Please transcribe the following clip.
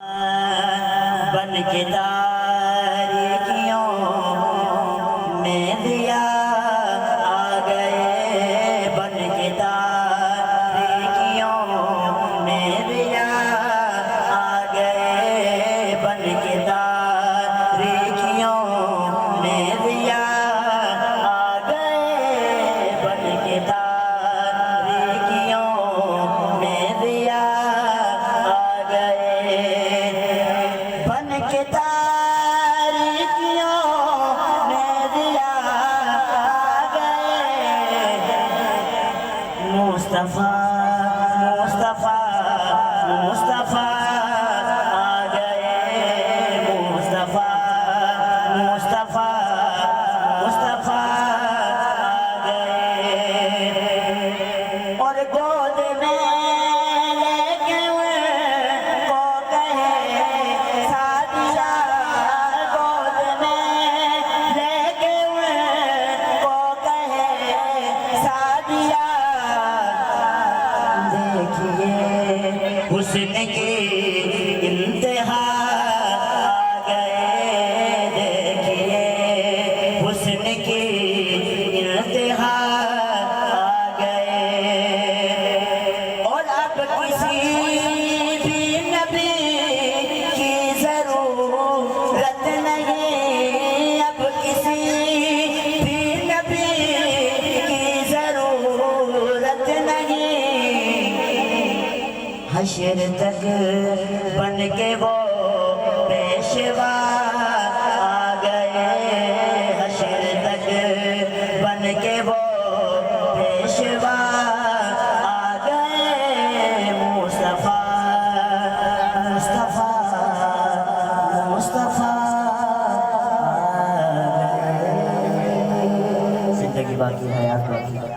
بن کے تاریکیوں میں دیا آ گئے، بن کے تاریکیوں میں دیا آ گئے، بن کے تاریکیوں میں دیا آ گئے، بن کے تاریکیوں میں دیا آ گئے، بن کے تاریکیوں میں دیا آ گئے، مصطفیٰ مصطفیٰ مصطفیٰ آ گئے، مصطفیٰ مصطفیٰ مصطفیٰ آ گئے، اور گود میں لے کے ان کو کہے سعدیہ، گود میں لے کے ان کو کہے سعدیہ، دیکھیے حسن کی انتہا آ گئے، دیکھیے حسن کی انتہا آ گئے، اور اب کسی بھی نبی کی ضرورت نہیں، اب کسی بھی نبی کی ضرورت نہیں، حشر تک بن کے وہ پیشوا آ گئے، حشر تک بن کے وہ پیشوا آ گئے، مصطفیٰ مصطفیٰ مصطفیٰ آ گئے، زندگی باقی ہے، حیات باقی ہے۔